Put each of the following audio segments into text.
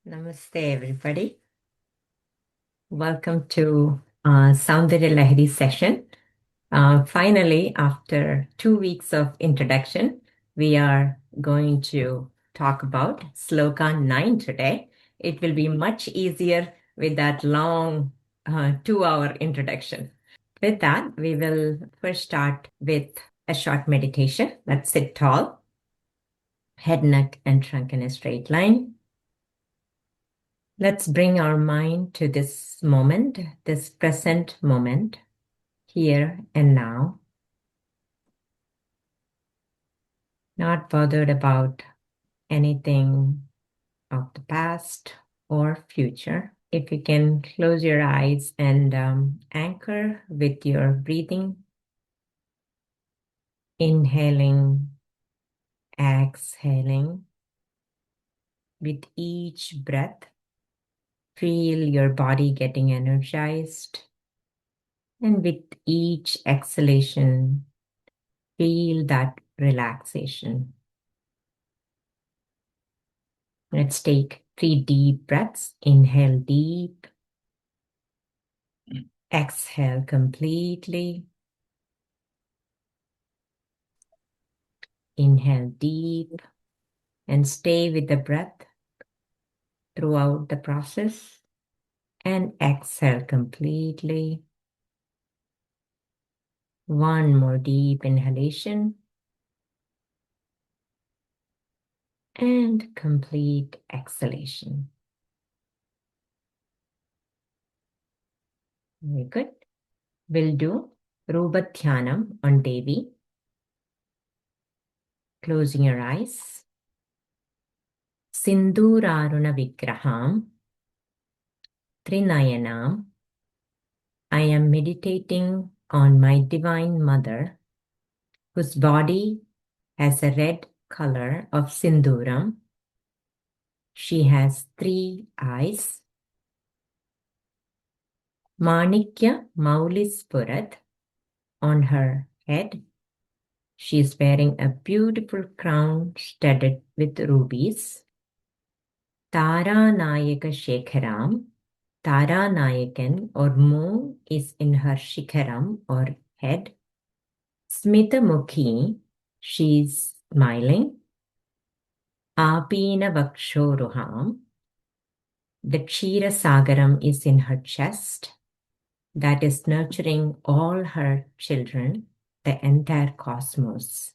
Namaste, everybody. Welcome to Soundarya Lahari session. Finally, after 2 weeks of introduction, we are going to talk about Shloka 9 today. It will be much easier with that long 2-hour introduction. With that, we will first start with a short meditation. Let's sit tall, head, neck, and trunk in a straight line. Let's bring our mind to this moment, this present moment, here and now. Not bothered about anything of the past or future. If you can close your eyes and anchor with your breathing, inhaling, exhaling. With each breath, feel your body getting energized. And with each exhalation, feel that relaxation. Let's take 3 deep breaths. Inhale deep. Exhale completely. Inhale deep and stay with the breath throughout the process. And exhale completely. One more deep inhalation. And complete exhalation. Very good. We'll do Rupa Dhyanam on Devi. Closing your eyes. Sindhuraruna Vigraham Trinayanam. I am meditating on my Divine Mother, whose body has a red color of Sindhuram. She has 3 eyes. Manikya Maulispurat on her head. She is wearing a beautiful crown studded with rubies. Tara Nayaka Shekharam. Tara Nayakan or moon is in her Shikharam or head. Smita Mukhi, she is smiling. Apina Vakshoruham. The Kshira Sagaram is in her chest. That is nurturing all her children, the entire cosmos.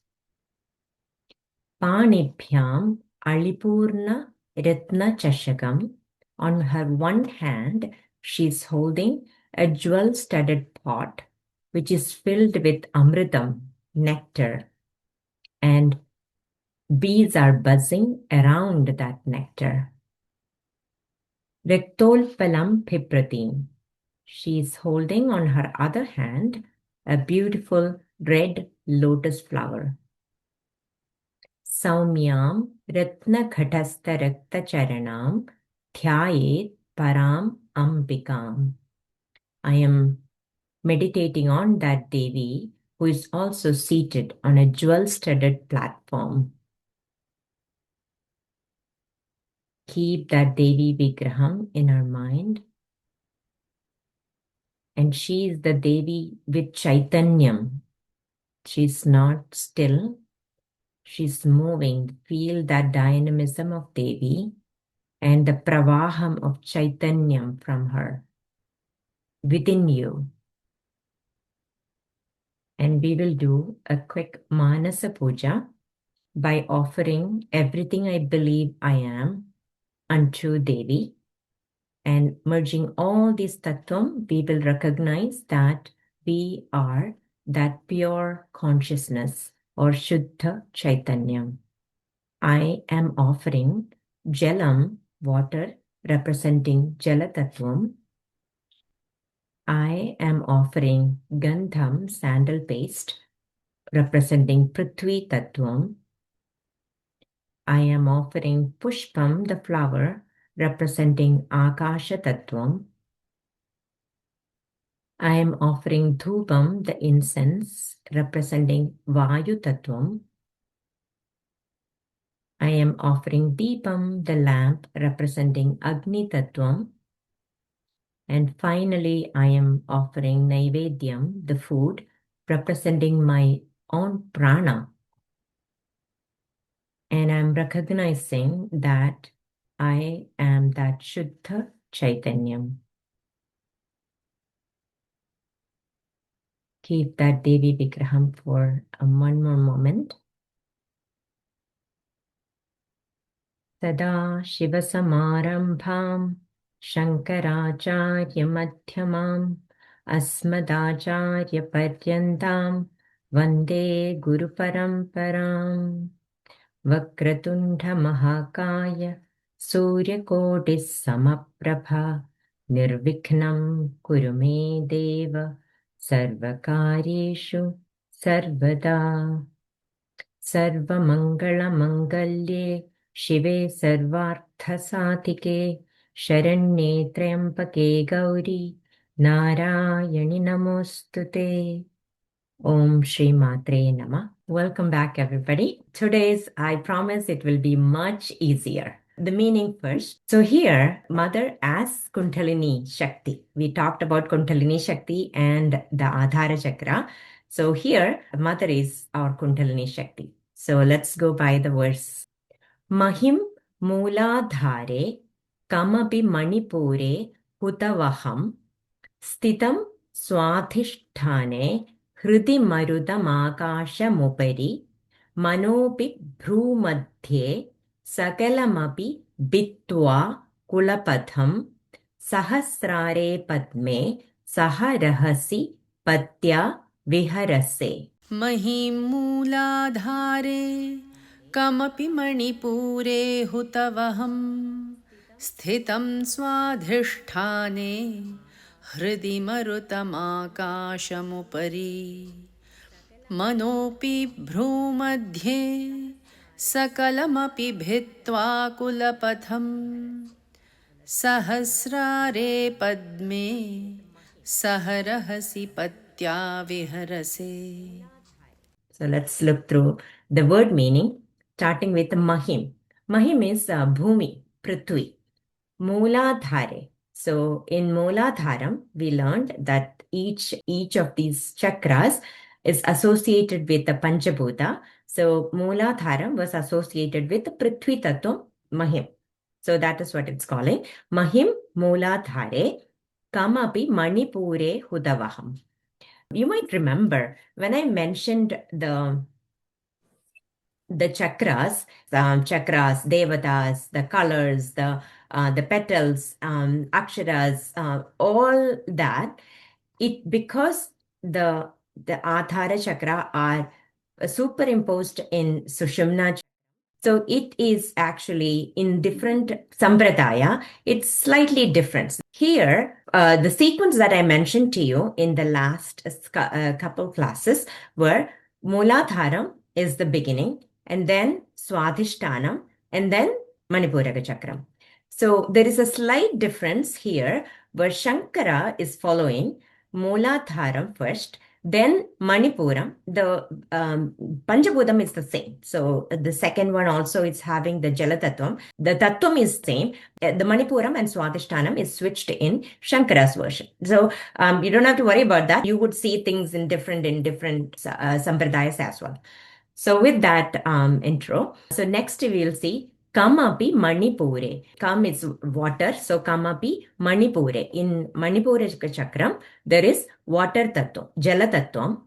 Panibhyam Alipurna Ritna Chashakam. On her one hand, she is holding a jewel-studded pot, which is filled with amritam, nectar, and bees are buzzing around that nectar. Riktolpalam Pipratim. She is holding on her other hand a beautiful red lotus flower. Saumyam Ratna Ghatastha Rakta Charanam Dhyayet Param Ambikam. I am meditating on that Devi who is also seated on a jewel-studded platform. Keep that Devi Vigraham in our mind. And she is the Devi with Chaitanyam. She's not still. She's moving. Feel that dynamism of Devi and the pravaham of Chaitanyam from her within you. And we will do a quick Manasa Puja by offering everything I believe I am unto Devi. And merging all these tattvam, we will recognize that we are that pure consciousness or Shuddha Chaitanyam. I am offering Jalam, water, representing Jala Tattvam. I am offering Gandham, sandal paste, representing Prithvi Tattvam. I am offering Pushpam, the flower, representing Akasha Tattvam. I am offering Dhupam, the incense, representing Vayu Tattvam. I am offering Deepam, the lamp representing Agni Tattvam. And finally, I am offering Naivedyam, the food, representing my own prana. And I'm recognizing that I am that Shuddha Chaitanyam. Keep that Devi Vigraham for one more moment. Sada Shiva Samarambham Shankaracharya Madhyamam Asmadacharya Paryantam Vande Guru Paramparam Vakratundha Mahakaya Suryakotis Samaprabha Nirvikhnam Kurume Deva Sarvakaryeshu Sarvada Sarvamangala Mangalye Shive Sarvarthasadhike Sharanye Triambake Gauri Narayani Namostute. Om Shri Matre Nama. Welcome back, everybody. Today's, I promise it will be much easier. The meaning first. So here, Mother asks Kundalini Shakti. We talked about Kundalini Shakti and the Adhara Chakra. So here, Mother is our Kundalini Shakti. So let's go by the verse. Mahim Mooladhare Kamapi Manipure Hutavaham Sthitam Swadhishthane Hridi Marudamakashamupari Manopi Bhrumadhye Sakalamapi Bitva Kulapatham Sahasrāre Padme Saharahasi Patya Viharase. Mahim Mooladhare Kamapi Manipure Hutavaham Sthitam Swadhishthane Hridi Marutamakashamupari Manopi Bhrumadhye Sakalamapi Bhitva Kulapatham Sahasrāre Padme Saharahasi Patya Viharase. So let's look through the word meaning, starting with Mahim. Mahim is Bhumi, Prithvi. Mooladhare. So in Mooladharam, we learned that each of these chakras is associated with the Panchabhuta. So Mooladharam was associated with the Prithvi Tattva, Mahim. So that is what it's calling. Mahim Mooladhare Kamapi Manipure Hudavaham. You might remember when I mentioned the chakras, devatas, the colors, the petals, aksharas, all that, because the Adhara chakra are superimposed in Sushumna. So it is actually in different sampradaya, it's slightly different. Here, the sequence that I mentioned to you in the last couple classes were Mooladharam is the beginning, and then Swadhishtanam, and then Manipuraka Chakram. So there is a slight difference here where Shankara is following Mooladharam first, then Manipuram. The Panchabhutam is the same. So the second one also is having the Jala Tattvam. The Tattvam is same. The Manipuram and Swadhishtanam is switched in Shankara's version. So you don't have to worry about that. You would see things in different sampradayas as well. So with that intro, so next we will see Kamapi Manipure. Kam is water, so Kamapi Manipure. In Manipura Chakram, there is water tattva, Jala tattvam.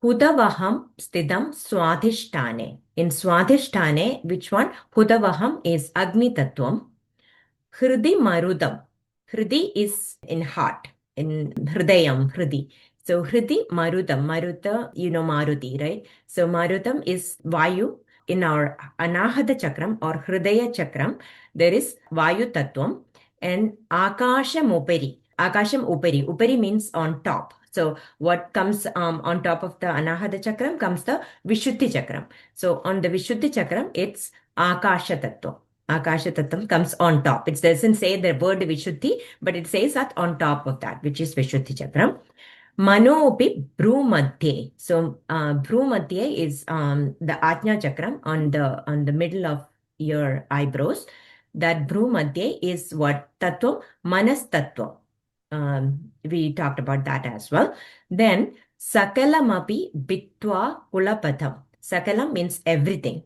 Hudavaham Stidam Swadhisthane. In Swadhisthane, which one? Hudavaham is Agni tattvam. Hridi Marudam. Hridi is in heart, in Hridayam, Hridi. So Hridi Marudam. Maruta, you know Maruti, right? So Marudam is Vayu. In our Anahata Chakram or Hridaya Chakram, there is Vayu Tattvam and Akasham Upari. Akasham Upari. Upari means on top. So what comes on top of the Anahata Chakram comes the Vishuddhi Chakram. So on the Vishuddhi Chakram, it's Akasha Tattva. Akasha Tattvam comes on top. It doesn't say the word Vishuddhi, but it says that on top of that, which is Vishuddhi Chakram. Manopi Bhrumadhye. So Bhrumadhye is the Ajna Chakram on the middle of your eyebrows. That Bhru Madhye is what? Tattva, Manas Tattva. We talked about that as well. Then Sakalamapi Bitva Kulapatham. Sakalam means everything.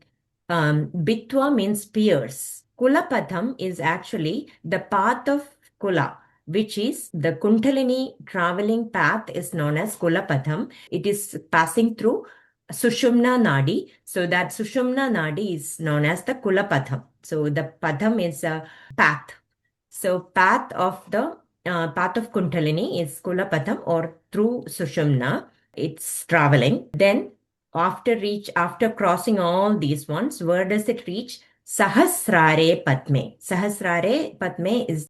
Bitva means pierce. Kulapatham is actually the path of Kula, which is the Kundalini traveling path is known as Kulapatham. It is passing through Sushumna Nadi. So that Sushumna Nadi is known as the Kulapatham. So the Patham is a path. So path of Kundalini is Kulapatham, or through Sushumna. It's traveling. Then after crossing all these ones, where does it reach? Sahasrāra Padma. Sahasrāra Padma is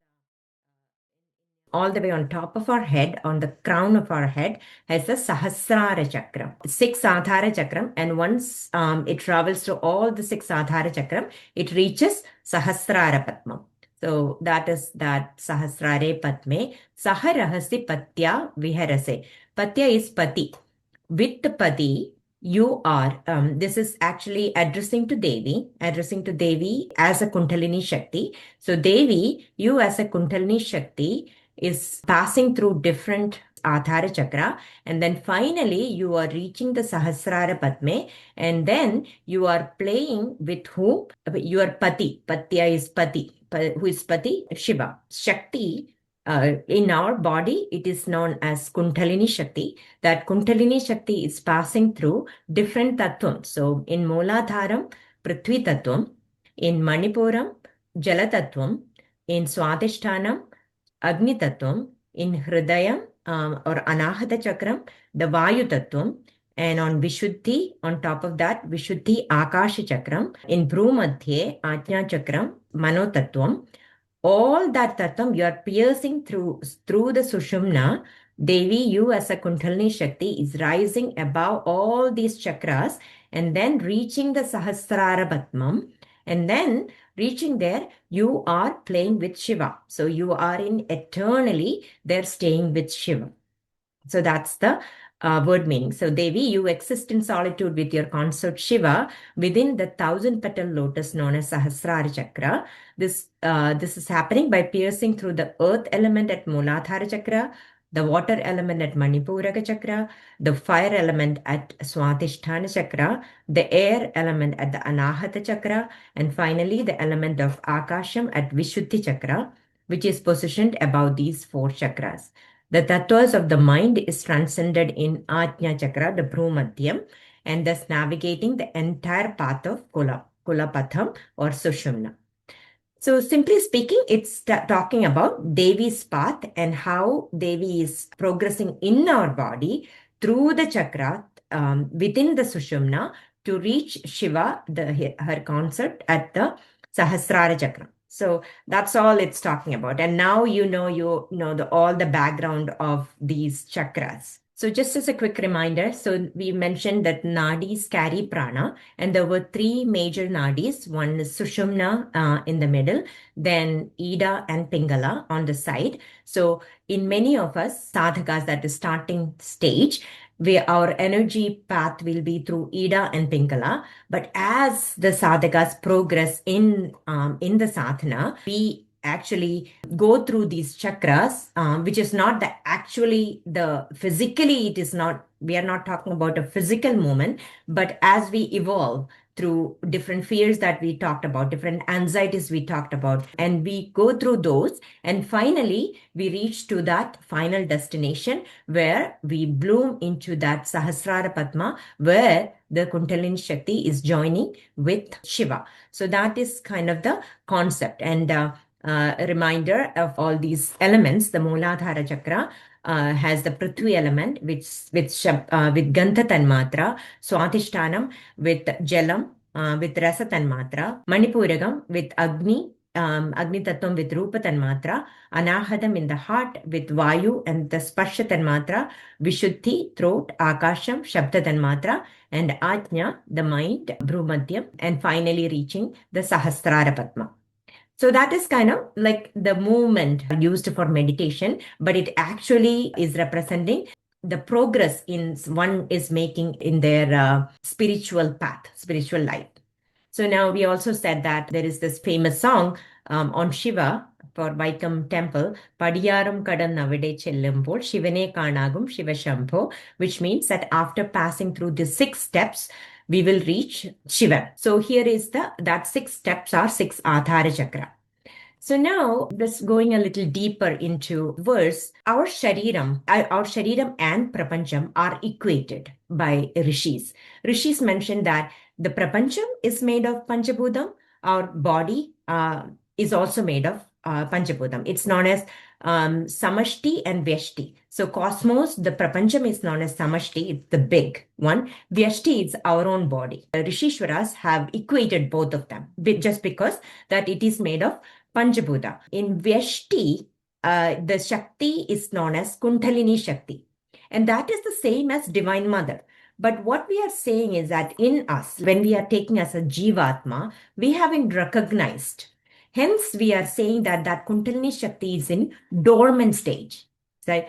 all the way on top of our head, on the crown of our head, has the Sahasrāra Chakra. 6 Adhara Chakram, and once it travels through all the 6 Adhara Chakram, it reaches Sahasrāra Padma. So that is that Sahasrāra Padme. Saharahasi Patya Viharase. Patya is Pati. With the Pati, you are, this is actually addressing to Devi as a Kundalini Shakti. So Devi, you as a Kundalini Shakti is passing through different Adhara Chakra, and then finally you are reaching the Sahasrāra Padma, and then you are playing with whom? Your Pati. Patya is Pati. Who is Pati? Shiva. Shakti. In our body, it is known as Kundalini Shakti. That Kundalini Shakti is passing through different tattvams. So in Mooladharam, Prithvi Tattvam, in Manipuram, Jala Tattvam, in Swadhisthānam, Agni Tattvam, in Hridayam or Anahata Chakram, the Vayu Tattvam, and on Vishuddhi, on top of that, Vishuddhi Akasha Chakram, in Bhru Madhye, Ajna Chakram, Mano Tattvam. All that tattvam you are piercing through the Sushumna. Devi, you as a Kundalini Shakti is rising above all these chakras and then reaching the Sahasrāra Padmam. And then reaching there, you are playing with Shiva. So you are in eternally there staying with Shiva. So that's the word meaning. So Devi, you exist in solitude with your consort Shiva within the 1,000-petal lotus known as Sahasrāra Chakra. This is happening by piercing through the earth element at Mooladhara Chakra, the water element at Manipuraka Chakra, the fire element at Swadhisthāna Chakra, the air element at the Anahata Chakra, and finally the element of Akasham at Vishuddhi Chakra, which is positioned above these 4 chakras. The tattvas of the mind is transcended in Ajna Chakra, the Bhru Madhyam, and thus navigating the entire path of Kulapatham or Sushumna. So simply speaking, it's talking about Devi's path and how Devi is progressing in our body through the chakra within the Sushumna to reach Shiva, her concept at the Sahasrāra Chakra. So that's all it's talking about. And now you know all the background of these chakras. So just as a quick reminder, so we mentioned that nadis carry prana, and there were 3 major nadis. One is Sushumna in the middle, then Ida and Pingala on the side. So in many of us sadhakas, that is starting stage, our energy path will be through Ida and Pingala. But as the sadhakas progress in the sadhana, we actually go through these chakras, which is not physically, it is not, we are not talking about a physical movement, but as we evolve through different fears that we talked about, different anxieties we talked about, and we go through those, and finally we reach to that final destination where we bloom into that Sahasrāra Padma, where the Kundalini Shakti is joining with Shiva. So that is kind of the concept. And a reminder of all these elements. The Mooladhara Chakra has the Prithvi element, with Gantha Tanmatra, Swadhisthānam with Jalam, with Rasa Tanmatra, Manipuragam with Agni Tattvam with Rupa Tanmatra, Anahadam in the heart with Vayu and the Sparsha Tanmatra, Vishuddhi, throat, Akasham, Shabda Tanmatra, and Ajna, the mind, Bhrumadhyam, and finally reaching the Sahasrāra Padma. So that is kind of like the movement used for meditation, but it actually is representing the progress one is making in their spiritual path, spiritual life. So now we also said that there is this famous song on Shiva for Vaikam temple, Padiyaram Kadannavide Chellumpol, Shivane Kanagum, Shiva Shambho, which means that after passing through the 6 steps, we will reach Shiva. So here is that 6 steps are 6 Adhara Chakra. So now, just going a little deeper into verse, our shariram and prapancham are equated by rishis. Rishis mentioned that the prapancham is made of panchabhudam. Our body is also made of panchabhudam. It's known as samashti and vyashti. So cosmos, the prapancham is known as samashti, it's the big one. Vyashti is our own body. The Rishishwaras have equated both of them just because that it is made of Panchabhuta. In Vyashti, the Shakti is known as Kundalini Śakti. And that is the same as Divine Mother. But what we are saying is that in us, when we are taking as a Jivatma, we haven't recognized. Hence, we are saying that Kundalini Śakti is in dormant stage. So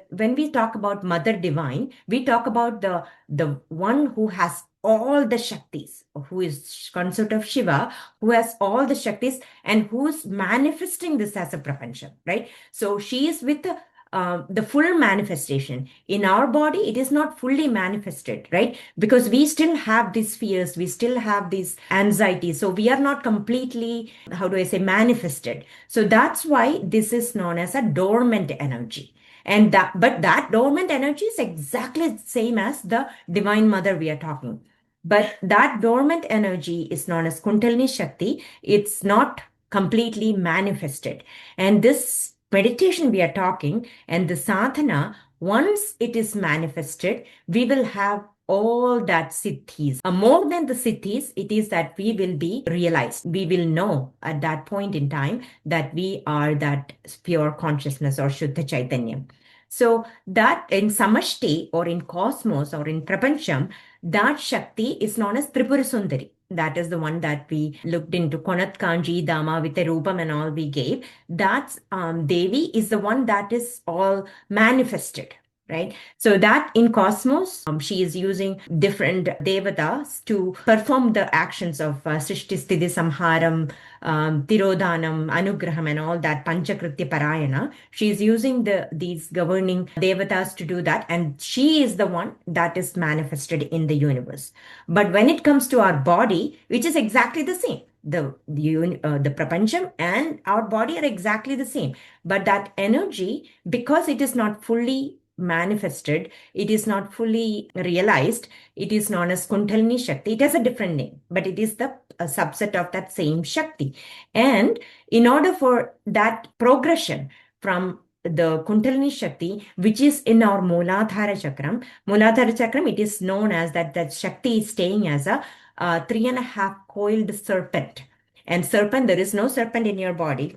when we talk about Mother Divine, we talk about the one who has all the Shaktis, who is consort of Shiva, who has all the Shaktis and who's manifesting this as a prapancham, right? So she is with the full manifestation. In our body, it is not fully manifested, right? Because we still have these fears, we still have these anxieties. So we are not completely, manifested. So that's why this is known as a dormant energy. But that dormant energy is exactly the same as the Divine Mother we are talking. But that dormant energy is known as Kundalini Shakti. It's not completely manifested. And this meditation we are talking and the sadhana, once it is manifested, we will have all that siddhis. More than the siddhis, it is that we will be realized. We will know at that point in time that we are that pure consciousness or Shuddha Chaitanya. So that in Samashti or in Cosmos or in Prapancham, that Shakti is known as Tripura Sundari. That is the one that we looked into, Konat Kanji, Dama, with the Rupam and all we gave. That's Devi is the one that is all manifested, right? So that in Cosmos, she is using different devatas to perform the actions of Srishti, Sthiti, Samharam, Tirodhanam, Anugraham and all that, Panchakritya Parayana. She is using these governing devatas to do that, and she is the one that is manifested in the universe. But when it comes to our body, which is exactly the same, the prapancham and our body are exactly the same, but that energy, because it is not fully manifested, it is not fully realized, it is known as Kundalini Shakti. It has a different name, but it is a subset of that same Shakti. And in order for that progression from the Kundalini Shakti, which is in our Mooladhara Chakram, it is known as that Shakti is staying as a 3.5 coiled serpent. And serpent, there is no serpent in your body.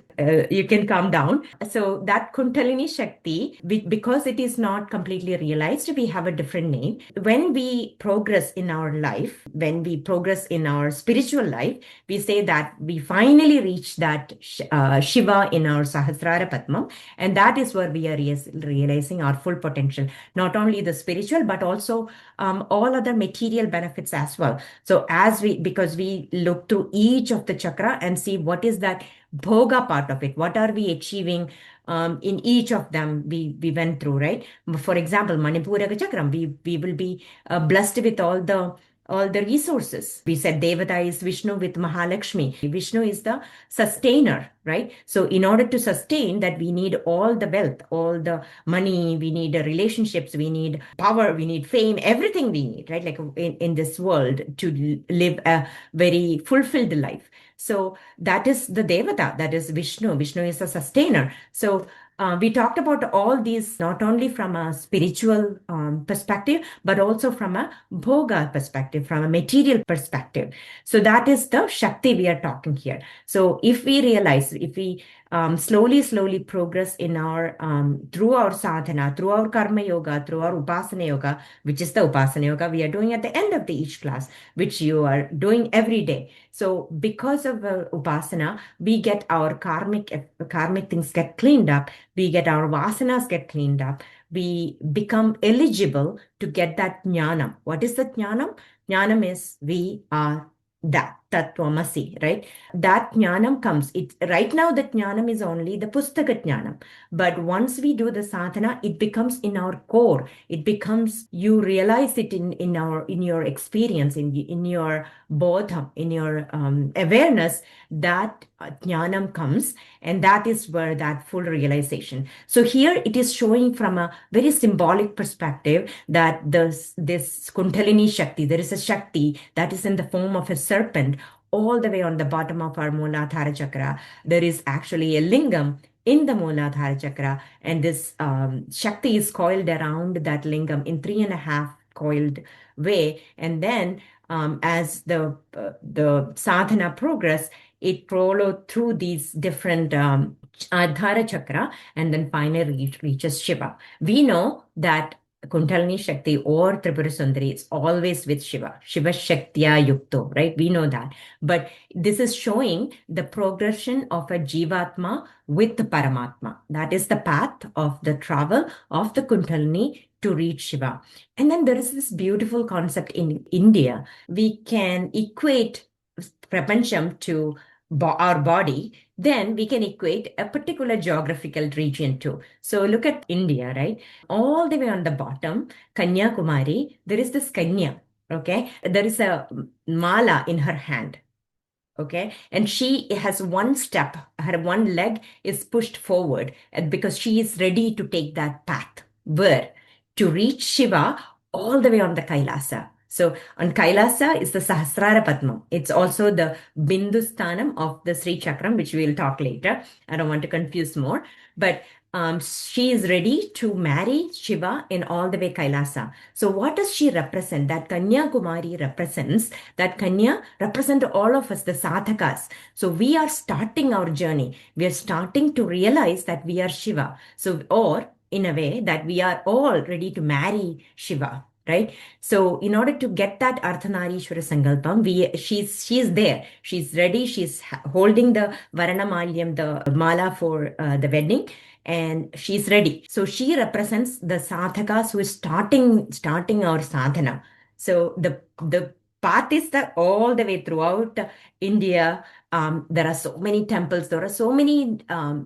You can calm down. So that Kundalini Shakti, because it is not completely realized, we have a different name. When we progress in our life, when we progress in our spiritual life, we say that we finally reach that Shiva in our Sahasrāra Padma. And that is where we are realizing our full potential, not only the spiritual, but also all other material benefits as well. So because we look through each of the chakra and see what is that bhoga part of it, what are we achieving in each of them we went through, right? For example, Manipuraka Chakram, we will be blessed with all the resources. We said Devata is Vishnu with Mahalakshmi. Vishnu is the sustainer, right? So in order to sustain that, we need all the wealth, all the money, we need relationships, we need power, we need fame, everything we need, right? Like in this world to live a very fulfilled life. So that is the Devata, that is Vishnu. Vishnu is a sustainer. So we talked about all these not only from a spiritual perspective, but also from a bhoga perspective, from a material perspective. So that is the Shakti we are talking here. So if we realize, if we slowly progress in our through our sadhana, through our karma yoga, through our upasana yoga, which is the upasana yoga we are doing at the end of each class, which you are doing every day. So because of upasana, we get our karmic things get cleaned up. We get our vasanas get cleaned up. We become eligible to get that jnanam. What is the jnanam? Jnanam is we are that. Tattvamasi, right? That jnanam comes. Right now the jnanam is only the pustaka jnanam. But once we do the sadhana, it becomes in our core. It becomes, you realize it in your experience, in your bodham, in your awareness, that jnanam comes, and that is where that full realization. So here it is showing from a very symbolic perspective that this Kundalini Shakti, there is a Shakti that is in the form of a serpent all the way on the bottom of our Muladhara chakra. There is actually a lingam in the Muladhara chakra, and this Shakti is coiled around that lingam in 3.5 coiled way. And then as the sadhana progress, it followed through these different Adhara chakra, and then finally reaches Shiva. We know that Kundalini Shakti or Tripura Sundari is always with Shiva. Shiva Shaktya Yukto, right? We know that. But this is showing the progression of a Jivatma with the Paramatma. That is the path of the travel of the Kundalini to reach Shiva. And then there is this beautiful concept in India. We can equate Prapancham to our body, then we can equate a particular geographical region too. So look at India, right? All the way on the bottom, Kanyakumari, there is this Kanya, okay? There is a mala in her hand, okay? And she has one step, her one leg is pushed forward because she is ready to take that path. Where? To reach Shiva all the way on the Kailasa. So on Kailasa is the Sahasrāra Padma. It's also the Bindusthanam of the Sri Chakram, which we'll talk later. I don't want to confuse more. But she is ready to marry Shiva in all the way Kailasa. So what does she represent? That Kanya Kumari represents, that Kanya represent all of us, the sadhakas. So we are starting our journey. We are starting to realize that we are Shiva. So, or in a way that we are all ready to marry Shiva. Right? So in order to get that Ardhanarishwara Sankalpam, she's there. She's ready. She's holding the Varana Malyam, the mala for the wedding, and she's ready. So she represents the sadhakas who is starting our sadhana. So the path is that all the way throughout India. There are so many temples. There are so many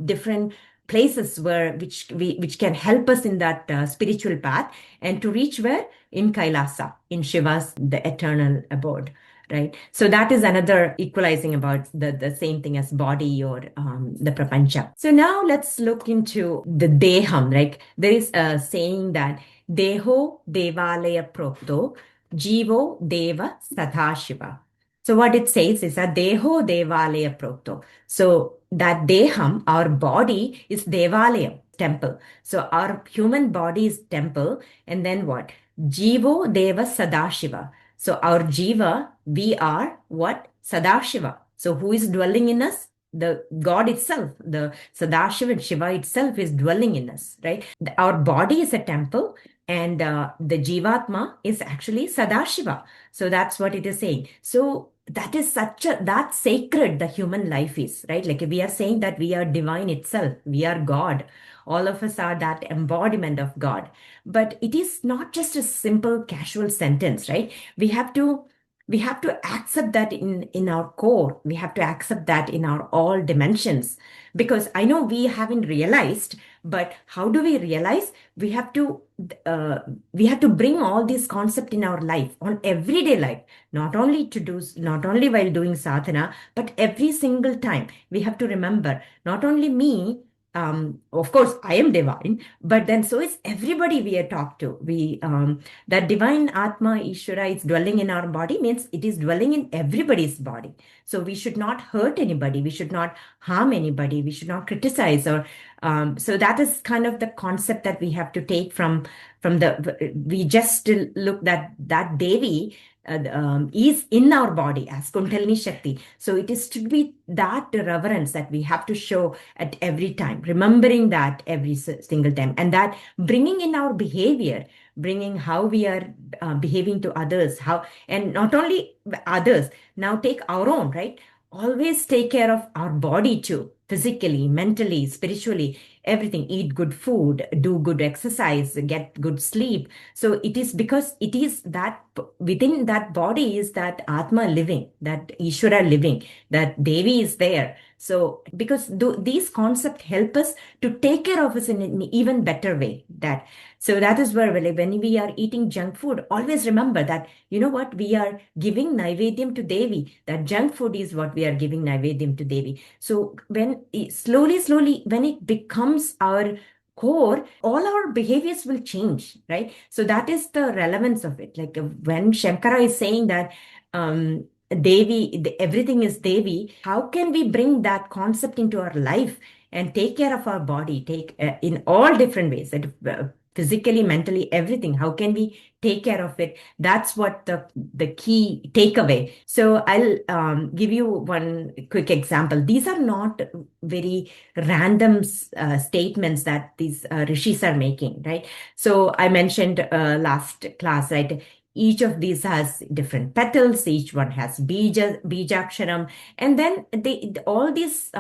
different places which can help us in that spiritual path, and to reach where? In Kailasa, in Shiva's, the eternal abode, right? So that is another equalizing about the same thing as body or the prapancha. So now let's look into the deham, right? There is a saying that deho devalaya prokto jivo deva sadhashiva. So what it says is that deho devalaya prokto. So that deham, our body, is devalaya, temple. So our human body is temple, and then what? Jivo Deva Sadashiva. So our Jiva, we are what? Sadashiva. So who is dwelling in us? The God itself, the Sadashiva and Shiva itself is dwelling in us, right? Our body is a temple, and the Jivatma is actually Sadashiva. So that's what it is saying. So that is that sacred the human life is, right? Like we are saying that we are divine itself. We are God. All of us are that embodiment of God. But it is not just a simple casual sentence, right? We have to accept that in our core. We have to accept that in our all dimensions. Because I know we haven't realized, but how do we realize? We have to bring all these concepts in our life, on everyday life, not only while doing sadhana, but every single time. We have to remember, not only me, of course, I am divine, but then so is everybody we are talked to. That divine Atma Ishvara is dwelling in our body means it is dwelling in everybody's body. So we should not hurt anybody. We should not harm anybody. We should not criticize or so that is kind of the concept that we have to take from we just look that Devi is in our body as Kundalini Shakti. So it is to be that reverence that we have to show at every time, remembering that every single time, and that bringing in our behavior, bringing how we are behaving to others, and not only others, now take our own, right? Always take care of our body too. physically, mentally, spiritually, everything. Eat good food, do good exercise, get good sleep. So it is because it is that within that body is that Atma living, that Ishvara living, that Devi is there. So because these concepts help us to take care of us in an even better way. So that is where when we are eating junk food, always remember that, you know what, we are giving Naivedyam to Devi. That junk food is what we are giving Naivedyam to Devi. So when slowly, when it becomes our core, all our behaviors will change, right? So that is the relevance of it. Like when Shankara is saying that Devi, everything is Devi, how can we bring that concept into our life and take care of our body, take in all different ways, that physically, mentally, everything? How can we take care of it? That's what the key takeaway. So I'll give you one quick example. These are not very random statements that these rishis are making, right? So I mentioned last class, right? Each of these has different petals. Each one has bijaksharam, and then all these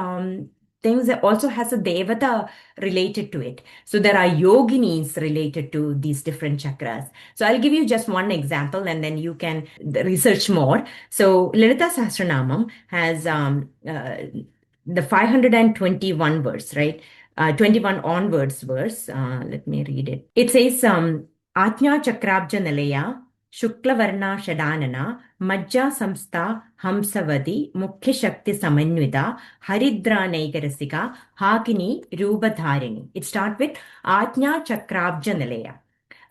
things also has a devata related to it. So there are yoginis related to these different chakras. So I'll give you just one example, and then you can research more. So Lalita Sahasranamam has the 521 verse, right? 21 onwards verse. Let me read it. It says, Ajna Chakrabja Nalaya Shuklavarna Shadanana Majja Samstha Hamsavadi Mukhya Shakti Samanvida Haridra Naikarasika Hakini Rubadharini. It starts with Ajna Chakrabja Nalaya.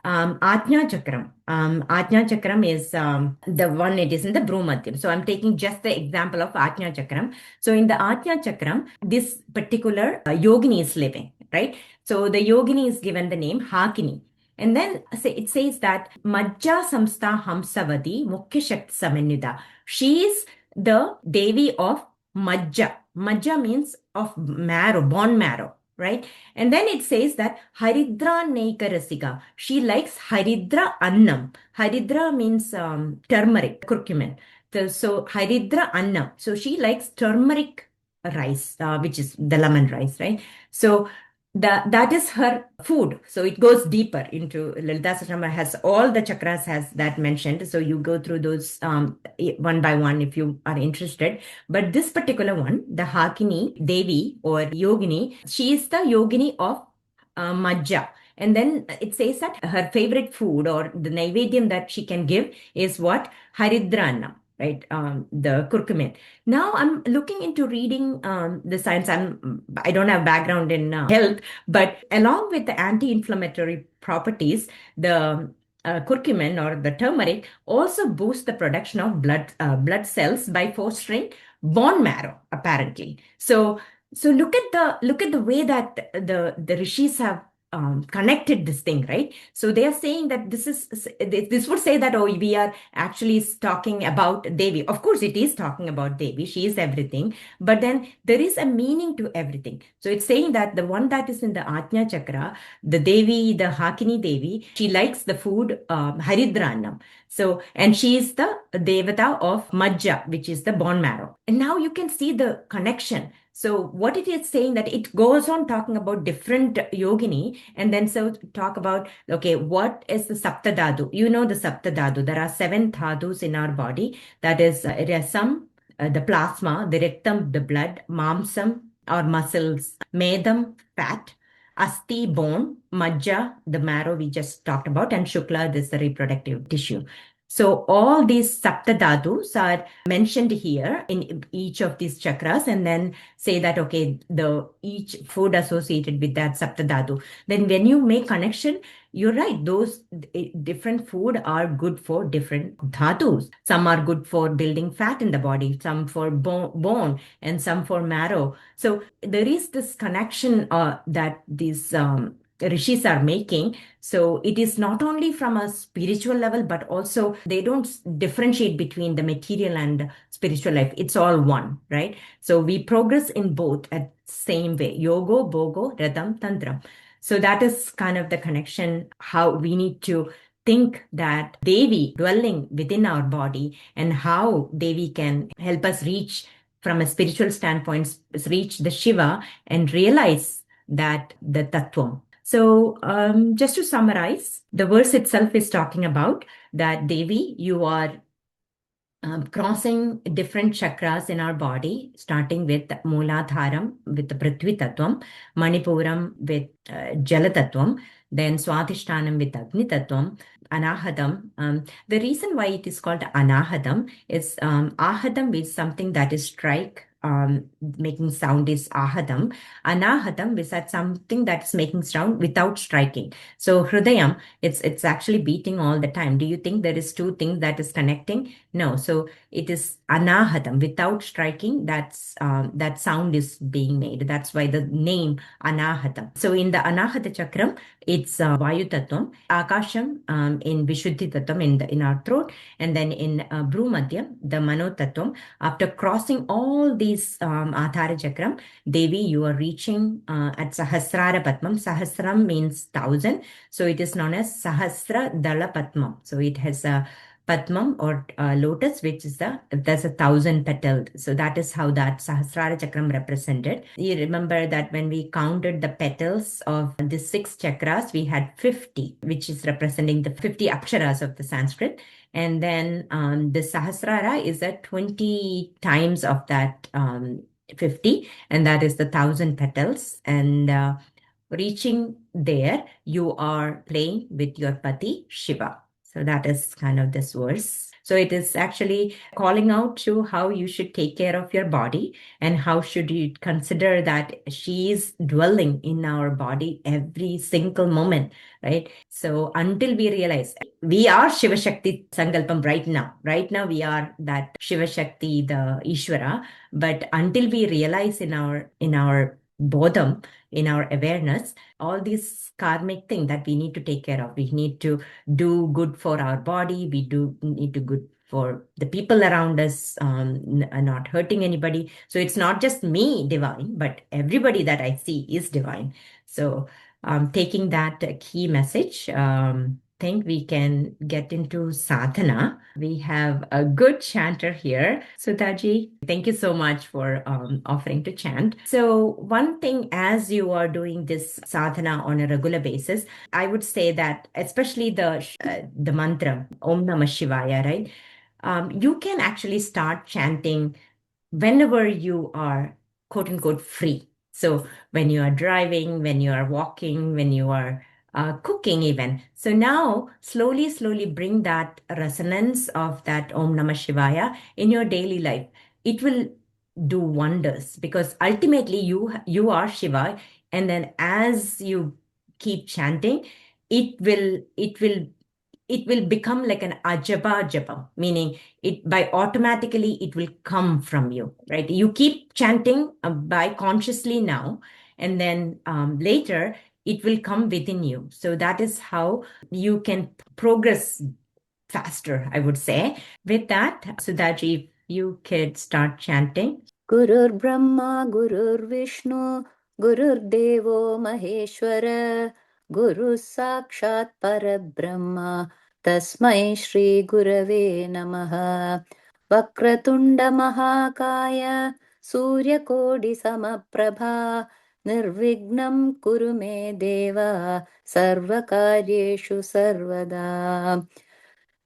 Ajna Chakram. Ajna Chakram is the one, it is in the Bhrumadyam. So I'm taking just the example of Ajna Chakram. So in the Ajna Chakram, this particular yogini is living, right? So the yogini is given the name Hakini. And then it says that Majja Samstha Hamsavadi Mukhya Shakti Samanvida. She is the Devi of Majja. Majja means of marrow, bone marrow, right? And then it says that Haridra Naikarasika. She likes Haridra Annam. Haridra means turmeric, curcumin. So Haridra Annam. So she likes turmeric rice, which is the lemon rice, right? So that is her food. So it goes deeper into Lalita Sahasranama, has all the chakras has that mentioned. So you go through those one by one if you are interested. But this particular one, the Hakini Devi or Yogini, she is the Yogini of Majja. And then it says that her favorite food or the Naivedyam that she can give is what? Haridranam, right? The curcumin. Now I'm looking into reading the science. I don't have background in health, but along with the anti-inflammatory properties, the curcumin or the turmeric also boosts the production of blood cells by fostering bone marrow, apparently. So look at the way that the rishis have connected this thing, right? So they are saying that this would say that, oh, we are actually talking about Devi. Of course, it is talking about Devi. She is everything. But then there is a meaning to everything. So it's saying that the one that is in the Ajna Chakra, the Devi, the Hakini Devi, she likes the food Haridranam. So, and she is the Devata of Majja, which is the bone marrow. And now you can see the connection. So what it is saying that it goes on talking about different yogini, and then so talk about, okay, what is the Saptadhatu? You know the Saptadhatu. There are 7 dhadus in our body. That is Rasam, the plasma, the Rektam, the blood, Mamsam, or muscles, Medam, fat, Asti, bone, Majja, the marrow we just talked about, and Shukla, this is the reproductive tissue. So all these saptadhatus are mentioned here in each of these chakras, and then say that, okay, each food associated with that saptadhatu. Then when you make connection, you're right, those different food are good for different dhatus. Some are good for building fat in the body, some for bone, and some for marrow. So there is this connection that these rishis are making. So it is not only from a spiritual level, but also they don't differentiate between the material and spiritual life. It's all one, right? So we progress in both at same way. Yogo, Bogo, Radham, Tantram. So that is kind of the connection, how we need to think that Devi dwelling within our body and how Devi can help us reach from a spiritual standpoint, reach the Shiva and realize that the Tattvam. So just to summarize, the verse itself is talking about that Devi, you are crossing different chakras in our body, starting with Mooladharam with the Prithvi Tattvam, Manipuram with Jala Tattvam, then Swadhishtanam with Agni Tattvam, Anahadam. The reason why it is called Anahadam is Ahadam is something that is strike. Making sound is ahadam. Anahadam is that something that's making sound without striking. So Hridayam, it's actually beating all the time. Do you think there is two things that is connecting? No. So it is anahadam, without striking. That sound is being made. That's why the name Anahadam. So in the Anahata Chakram, it's Vayu Tattvam, Akasham in Vishuddhi Tattvam in our throat, and then in Bhrumadhyam, the Mano Tattvam. After crossing all these Adhara Chakram, Devi, you are reaching at Sahasrāra Padma. Sahasram means 1,000. So it is known as Sahasra Dala Padma. So it has a Padmam or lotus, which is there's 1,000 petaled. So that is how that Sahasrāra Chakram represented. You remember that when we counted the petals of the 6 chakras, we had 50, which is representing the 50 aksharas of the Sanskrit. And then the Sahasrāra is at 20 times of that 50, and that is the 1,000 petals. And reaching there, you are playing with your Pati Shiva. So that is kind of this verse. So it is actually calling out to how you should take care of your body and how should you consider that she is dwelling in our body every single moment, right? So until we realize we are Shiva Shakti Sankalpam right now. Right now we are that Shiva Shakti, the Ishvara. But until we realize in our bodham, in our awareness, all these karmic thing that we need to take care of. We need to do good for our body. We do need to good for the people around us, not hurting anybody. So it's not just me divine, but everybody that I see is divine. So taking that key message, think we can get into sadhana. We have a good chanter here. Sudhaji, thank you so much for offering to chant. So one thing, as you are doing this sadhana on a regular basis, I would say that especially the mantra, Om Namah Shivaya, right? You can actually start chanting whenever you are quote unquote free. So when you are driving, when you are walking, when you are cooking even. So now slowly bring that resonance of that Om Namah Shivaya in your daily life. It will do wonders because ultimately you are Shiva, and then as you keep chanting, it will become like an ajaba japa, meaning it by automatically it will come from you, right? You keep chanting by consciously now, and then later it will come within you. So that is how you can progress faster, I would say. With that, Sudhaji, if you could start chanting. Gurur Brahma, Gurur Vishnu, Gurur Devo Maheshwara, Guru Sakshat Parabrahma, Tasmai Shri Gurave Namaha. Vakratunda Mahakaya, Surya Kodi Samaprabha, Nirvignam Kuru Me Deva, Sarvakaryeshu Sarvada.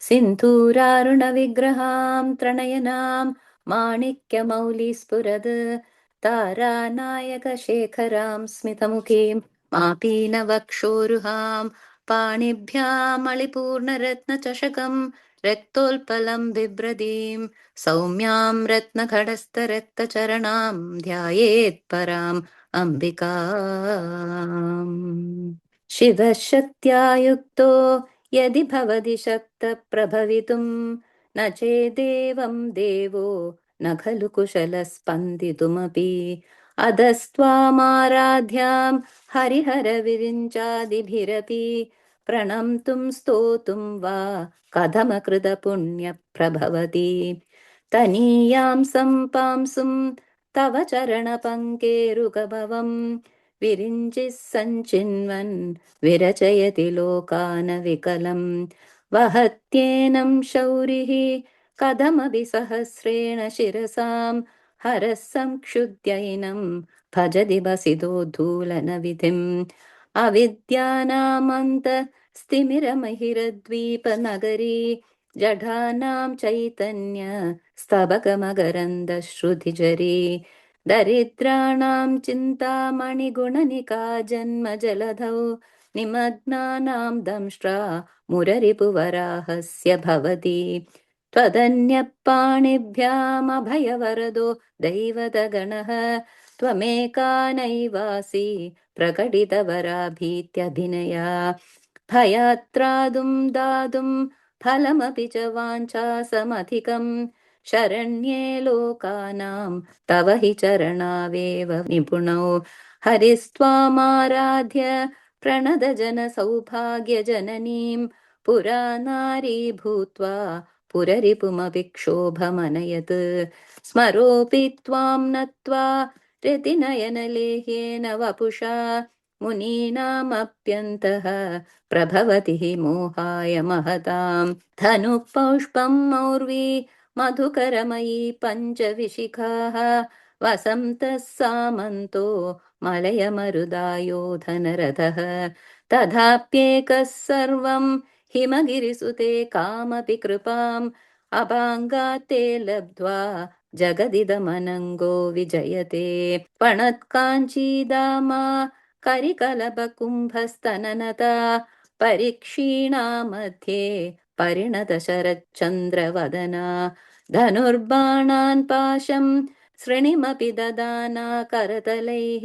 सिन्धूरारुणविग्रहां त्रणयनां माणिक्यमौलिस्फुरद् तारानायकशेखरां स्मितमुखीं मापीनवक्षोरुहां पाणिभ्यामलिपूर्णरत्नचषकं रक्तोत्पलं बिभ्रतीं सौम्यां रत्नखडस्थरक्तचरणां ध्यायेत् पराम् अम्बिकाम्। शिवः शक्त्या युक्तो यदि भवति शक्तप्रभवितुं न चेदेवं देवो न खलु कुशलः स्पन्दितुमपि अधस्त्वामाराध्यां हरिहरविरिञ्चादिभिरपि प्रणम्तुं स्तोतुं वा कथमकृतपुण्यप्रभवति तनीयां सम्पांसुं तव चरणपङ्केरुकभवम् विरिञ्चिः सञ्चिन्वन् विरचयति लोकानविकलं वहत्येनं शौरिः कथमपि सहस्रेण शिरसां हरः संक्षुद्यैनं भजति वसितोद्धूलनविधिम् अविद्यानामन्तस्तिमिरमहिरद्वीपनगरी जडानां चैतन्य स्तबकमकरन्दश्रुतिझरी दरिद्राणां चिन्तामणिगुणनिका जन्मजलधौ निमग्नानां दंष्ट्रा मुररिपुवराहस्य भवति त्वदन्यपाणिभ्यामभयवरदो दैवतगणः त्वमेका नैवासि प्रकटितवराभीत्यभिनया भयात्रादुं दातुं फलमपि च वाञ्छासमधिकम् शरण्ये लोकानां तव हि चरणावेव निपुणौ हरिस्त्वामाराध्य प्रणतजनसौभाग्यजननीं पुरा नारी भूत्वा पुररिपुमपि क्षोभमनयत् स्मरोऽपि त्वां नत्वा रतिनयनलेह्येन वपुषा मुनीनामप्यन्तः प्रभवति हि मोहाय महताम् धनुः पौष्पं मौर्वी मधुकरमयी पञ्चविशिखाः वसन्तः सामन्तो मलयमरुदायो धनरथः तथाप्येकः सर्वं हिमगिरिसुते कामपि कृपाम् अपाङ्गात्ते लब्ध्वा जगदिदमनङ्गो विजयते पणत्काञ्चीदामा करिकलभकुम्भस्तननता परिक्षीणा मध्ये परिणतशरच्चन्द्रवदना धनुर्बाणान् पाशं सृणिमपि ददाना करतलैः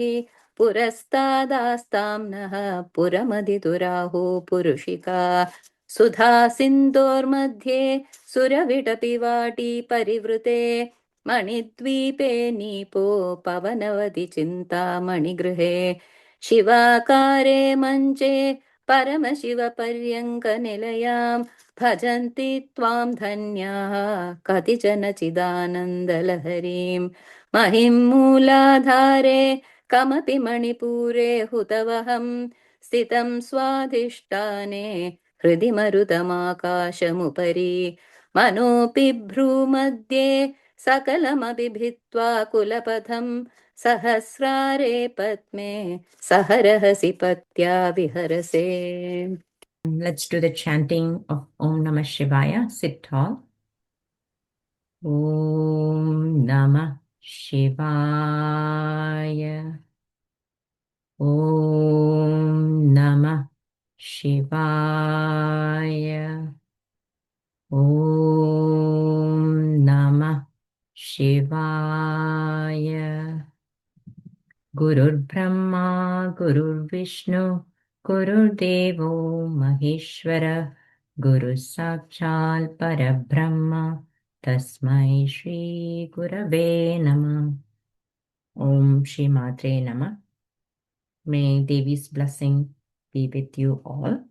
पुरस्तादास्तां नः पुरमदितुराहो पुरुषिका सुधा सिन्धोर्मध्ये सुरविटपि वाटी परिवृते मणिद्वीपे नीपो पवनवति चिन्तामणिगृहे शिवाकारे मञ्चे परमशिवपर्यङ्कनिलयां भजन्ति त्वां धन्याः कतिचन चिदानन्दलहरीं महिं मूलाधारे कमपि मणिपूरे हुतवहं स्थितं स्वाधिष्ठाने हृदि मरुतमाकाशमुपरि मनोऽपि भ्रूमध्ये सकलमपि भित्त्वा कुलपथं सहस्रारे पद्मे सहरहसि पत्या विहरसे. Let's do the chanting of Om Namah Shivaya. Sit tall. Om Namah Shivaya. Om Namah Shivaya. Om Namah Shivaya. Gurur Brahma, Gurur Vishnu, Gurur Devo Maheshwara, Guru Sakshal Parabrahma, Tasmai Shri Gurave Namah. Om Shri Matre Namah. May Devi's blessing be with you all.